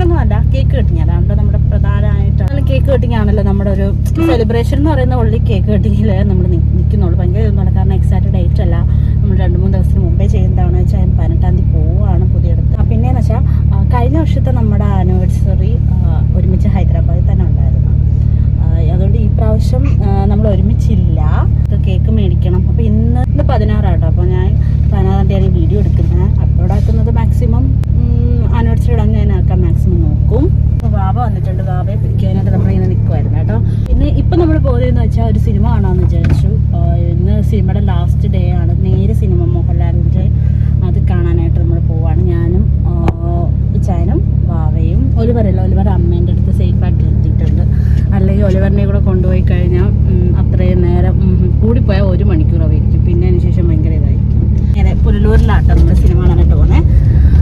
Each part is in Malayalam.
ഒന്നുമല്ല, കേക്ക് കട്ടിങ്. അതാണല്ലോ നമ്മുടെ പ്രധാനമായിട്ട്. കേക്ക് കട്ടിങ് ആണല്ലോ നമ്മുടെ ഒരു സെലിബ്രേഷൻ എന്ന് പറയുന്ന ഉള്ളി കേക്ക് കട്ടിങ്ങിൽ നമ്മൾ നിൽക്കുന്നുള്ളൂ. ഭയങ്കര ഇതൊന്നുമല്ല, കാരണം എക്സാക്ട് ഡേറ്റ് അല്ല, നമ്മൾ 2-3 ദിവസത്തിന് മുമ്പേ ചെയ്യുന്നതാണ് വെച്ചാൽ 18-ാം തീയതി പോവുകയാണ് പുതിയടുത്ത്. പിന്നെയെന്ന് വെച്ചാൽ കഴിഞ്ഞ വർഷത്തെ നമ്മുടെ ആനിവേഴ്സറി ഒരുമിച്ച് ഹൈദരാബാദിൽ തന്നെ ഉണ്ടായിരുന്നു. അതുകൊണ്ട് ഈ പ്രാവശ്യം നമ്മൾ ഒരുമിച്ചില്ല. കേക്ക് മേടിക്കണം. അപ്പോൾ ഇന്ന് 16 ആട്ടോ. അപ്പോൾ ഞാൻ 16-ാം തീയതി വീഡിയോ എടുക്കുന്നത്. അപ്ലോഡ് ആക്കുന്നത് മാക്സിമം ആനിവേഴ്സറി ഇടാൻ ഞാൻ ആക്കാൻ മാക്സിമം നോക്കും. അപ്പോൾ വാവ വന്നിട്ടുണ്ട്. വാവയെ പിടിക്കാനായിട്ട് നമ്മളിങ്ങനെ നിൽക്കുമായിരുന്നു കേട്ടോ. പിന്നെ ഇപ്പം നമ്മൾ പോകുന്നതെന്ന് വെച്ചാൽ ഒരു സിനിമ കാണാമെന്ന് വിചാരിച്ചു. ഇന്ന് സിനിമയുടെ ലാസ്റ്റ് ഡേ ആണ്. നേരെ സിനിമ മോഹൻലാലിൻ്റെ അത് കാണാനായിട്ട് നമ്മൾ പോവാണ്. ഞാനും ഇച്ചായനും വാവയും. ഒലിവർ അമ്മേൻ്റെ അടുത്ത് സേഫായിട്ട് എത്തിയിട്ടുണ്ട്. അല്ലെങ്കിൽ ഒലിവറിനെ കൂടെ കൊണ്ടുപോയി കഴിഞ്ഞാൽ അത്രയും നേരം കൂടിപ്പോയാൽ 1 മണിക്കൂർ ആയിരിക്കും. പിന്നെ അതിന് ശേഷം ഭയങ്കര ഇതായിരിക്കും. ഇങ്ങനെ പുനലൂരിലാട്ടോ നമ്മൾ സിനിമ കാണാനായിട്ട് പോകുന്നത്.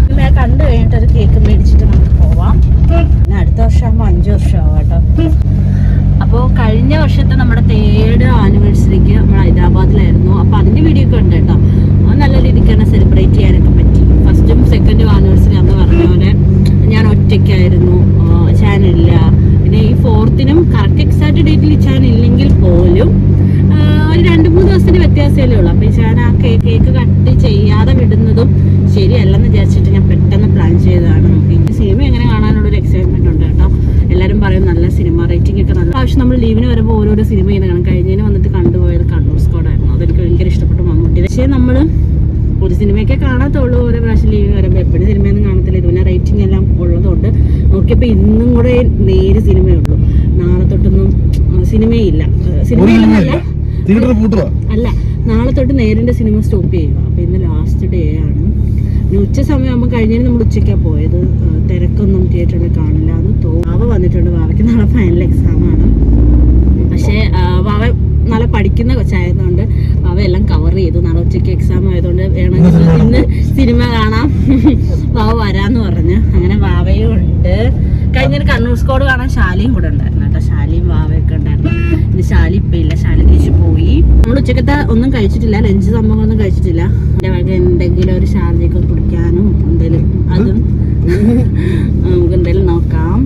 പിന്നെ കണ്ടു കഴിഞ്ഞിട്ട് ഒരു കേക്ക് മേടിച്ചിട്ട് നമുക്ക് പോവാം. പിന്നെ അടുത്ത വർഷമാകുമ്പോൾ 5 വർഷമാവും കേട്ടോ. അപ്പോൾ കഴിഞ്ഞ വർഷത്തെ നമ്മുടെ 3rd ആനിവേഴ്സറിക്ക് നമ്മൾ ഹൈദരാബാദിലായിരുന്നു. അപ്പോൾ അതിൻ്റെ വീഡിയോ ഒക്കെ ഉണ്ട് കേട്ടോ. അത് നല്ല രീതിക്ക് തന്നെ സെലിബ്രേറ്റ് ചെയ്യാനൊക്കെ പറ്റി. 1st 2nd ആനിവേഴ്സറി അന്ന് പറഞ്ഞ പോലെ ഞാൻ ഒറ്റയ്ക്കായിരുന്നു, ചാനലില്ല. പിന്നെ ഈ 4th കറക്റ്റ് എക്സാക്ട് ഡേറ്റിൽ ചാനലില്ലെങ്കിൽ പോലും ഒരു 2-3 ദിവസത്തിന് വ്യത്യാസമല്ലേ ഉള്ളൂ. അപ്പോൾ ഞാൻ ആ കേക്ക് കട്ട് ചെയ്യാതെ വിടുന്നതും ശരിയല്ലെന്ന് വിചാരിച്ചിട്ട് ഞാൻ പെട്ടെന്ന് പ്ലാൻ ചെയ്തതാണ്. നമുക്ക് ഈ സിനിമ എങ്ങനെ കാണാനുള്ളൊരു എക്സൈറ്റ്മെൻറ്റ് ഉണ്ട് കേട്ടോ. എല്ലാവരും പറയും നല്ല സിനിമ, റേറ്റിംഗ് ഒക്കെ നല്ല. ആവശ്യം നമ്മൾ ലീവിന് വരുമ്പോൾ ഓരോരോ സിനിമ ചെയ്യുന്ന കാണും. കഴിഞ്ഞതിന് വന്നിട്ട് കണ്ടുപോയത് കണ്ണൂർ സ്ക്വാഡായിരുന്നു. അതെനിക്ക് ഭയങ്കര ഇഷ്ടപ്പെട്ടു, മമ്മൂട്ടി. പക്ഷേ നമ്മൾ ഒരു സിനിമയൊക്കെ കാണാത്തുള്ളൂ ഓരോ പ്രാവശ്യം ലീവിന് വരുമ്പോൾ. എപ്പോഴും സിനിമയൊന്നും കാണത്തില്ല. ഇതിന് റേറ്റിംഗ് എല്ലാം ഉള്ളതുകൊണ്ട് നോക്കിയപ്പോൾ ഇന്നും കൂടെ നേരെ സിനിമയുള്ളൂ. നാളെ തൊട്ടൊന്നും സിനിമയില്ല. അല്ല, നാളെ തൊട്ട് നേരിൻ്റെ സിനിമ സ്റ്റോപ്പ് ചെയ്യുക. അപ്പോൾ ഇന്ന് ലാസ്റ്റ് ഡേ ആണ്. ഉച്ച സമയമാകുമ്പോൾ കഴിഞ്ഞതിന് നമ്മൾ ഉച്ചയ്ക്കാണ് പോയത്. തിരക്കൊന്നും തിയേറ്ററിൽ കാണില്ല എന്ന് തോന്നുന്നു. വാവ വന്നിട്ടുണ്ട്. വാവയ്ക്ക് നാളെ ഫൈനൽ എക്സാമാണ്. പക്ഷേ വാവ നല്ല പഠിക്കുന്ന കൊച്ചായതുകൊണ്ട് വാവ എല്ലാം കവർ ചെയ്തു. നാളെ ഉച്ചയ്ക്ക് എക്സാം ആയതുകൊണ്ട് വേണമെങ്കിൽ ഇന്ന് സിനിമ കാണാം, വാവ വരാമെന്ന് പറഞ്ഞ്. അങ്ങനെ വാവയും ഉണ്ട്. കഴിഞ്ഞൊരു കണ്ണൂർ സ്ക്വാഡ് കാണാൻ ശാലിയും കൂടെ ഉണ്ടായിരുന്നു കേട്ടോ. ശാലിയും വാവയൊക്കെ ഉണ്ടായിരുന്നു. ഇനി ശാലി ഇപ്പം ഇല്ല, ശാലി തിരിച്ചു പോയി. നമ്മൾ ഉച്ചക്കത്തെ ഒന്നും കഴിച്ചിട്ടില്ല, ലഞ്ച് സംഭവങ്ങളൊന്നും കഴിച്ചിട്ടില്ല. എൻ്റെ വക എന്തെങ്കിലും ഒരു ഷാർജയൊക്കെ കുടിക്കാനും എന്തെങ്കിലും അതും നമുക്ക് എന്തെങ്കിലും നോക്കാം.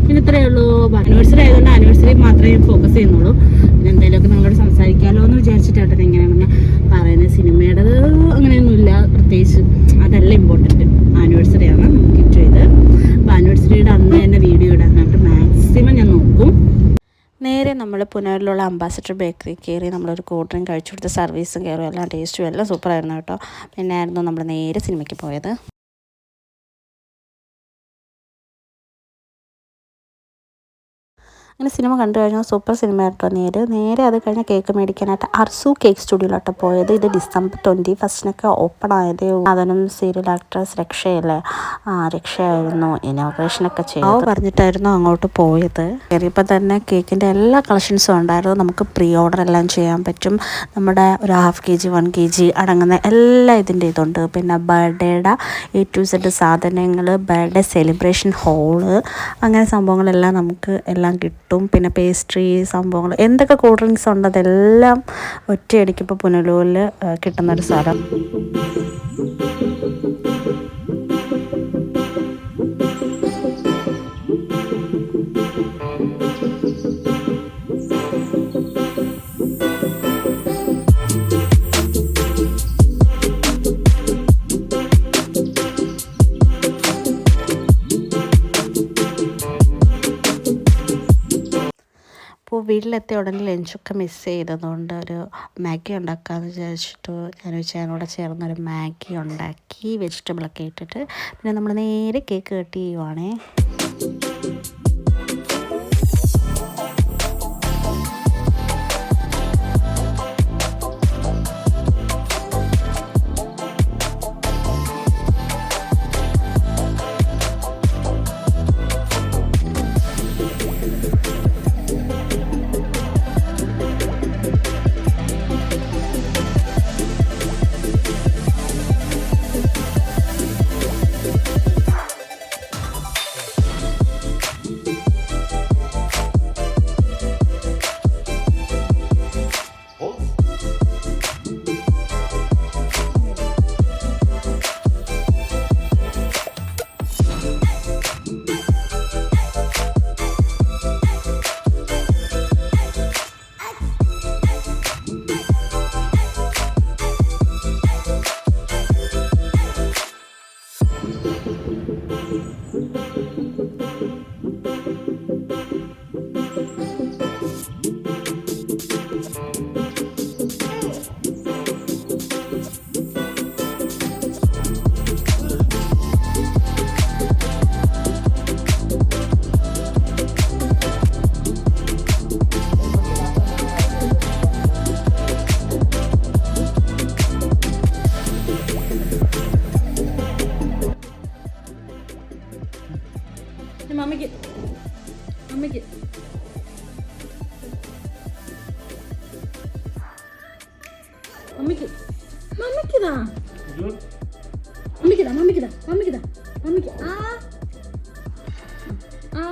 പിന്നെ ഇത്രയേ ഉള്ളൂ. ആനിവേഴ്സറി ആയതുകൊണ്ട് ആനിവേഴ്സറി മാത്രമേ ഫോക്കസ് ചെയ്യുന്നുള്ളൂ. പിന്നെ എന്തെങ്കിലുമൊക്കെ നിങ്ങളോട് സംസാരിക്കാമല്ലോ എന്ന് വിചാരിച്ചിട്ടാണ് എങ്ങനെയാണെന്ന് പറയുന്നത്. സിനിമയുടേത് അങ്ങനെയൊന്നുമില്ല പ്രത്യേകിച്ച്. അതല്ല ഇമ്പോർട്ടൻറ്റ്, ആനിവേഴ്സറിയാണ് നമുക്ക് ഇഷ്ടം ചെയ്ത്. അപ്പോൾ ആനിവേഴ്സറിയുടെ അന്ന് തന്നെ വീഡിയോ ഇടാനായിട്ട് മാക്സിമം ഞാൻ നോക്കും. നേരെ നമ്മൾ പുനലൂരിലുള്ള അംബാസഡർ ബേക്കറി കയറി നമ്മളൊരു കൂൾ ഡ്രിങ്ക് കഴിച്ചു കൊടുത്ത് സർവീസും കയറും, എല്ലാം ടേസ്റ്റും എല്ലാം സൂപ്പറായിരുന്നു കേട്ടോ. പിന്നെ ആയിരുന്നു നമ്മൾ നേരെ സിനിമയ്ക്ക് പോയത്. അങ്ങനെ സിനിമ കണ്ടു കഴിഞ്ഞാൽ സൂപ്പർ സിനിമ കേട്ടോ. നേരെ അത് കഴിഞ്ഞ് കേക്ക് മേടിക്കാനായിട്ട് അർസു കേക്ക് സ്റ്റുഡിയോയിലോട്ട് പോയത്. ഇത് December 21 ഓപ്പൺ ആയതേ. അതിനും സീരിയൽ ആക്ട്രസ് രക്ഷയല്ലേ, രക്ഷയായിരുന്നു ഇനോഗ്രേഷനൊക്കെ ചെയ്തു പറഞ്ഞിട്ടായിരുന്നു അങ്ങോട്ട് പോയത്. കയറിയപ്പോൾ തന്നെ കേക്കിൻ്റെ എല്ലാ കളക്ഷൻസും ഉണ്ടായിരുന്നു. നമുക്ക് പ്രീ ഓർഡർ എല്ലാം ചെയ്യാൻ പറ്റും. നമ്മുടെ ഒരു 1/2 kg 1 kg അടങ്ങുന്ന എല്ലാ ഇതിൻ്റെ ഇതുണ്ട്. പിന്നെ ബർത്ത്ഡേയുടെ A to Z സാധനങ്ങൾ, ബർത്ത്ഡേ സെലിബ്രേഷൻ ഹോള്, അങ്ങനെ സംഭവങ്ങളെല്ലാം നമുക്ക് എല്ലാം കിട്ടും. പിന്നെ പേസ്ട്രി സംഭവങ്ങൾ, എന്തൊക്കെ കൂൾ ഡ്രിങ്ക്സ് ഉണ്ട് അതെല്ലാം ഒറ്റയടിക്ക് ഇപ്പോൾ പുനലൂരിൽ കിട്ടുന്നൊരു സ്ഥലം. അപ്പോൾ വീട്ടിലെത്തിയ ഉടനെ ലഞ്ചൊക്കെ മിസ് ചെയ്തതുകൊണ്ട് ഒരു മാഗി ഉണ്ടാക്കാമെന്ന് വിചാരിച്ചിട്ട് ഞാനോട് ചേർന്നൊരു മാഗി ഉണ്ടാക്കി, വെജിറ്റബിളൊക്കെ ഇട്ടിട്ട്. പിന്നെ നമ്മൾ നേരെ കേക്ക് കട്ട് ചെയ്യുവാണേ. മമ്മിക്ക് മമ്മിക്ക് മമ്മിക്ക് മമ്മിക്കിതാ മമ്മിക്കിതാ മമ്മിക്കിതാ മമ്മിക്കിതാ മമ്മിക്ക് ആ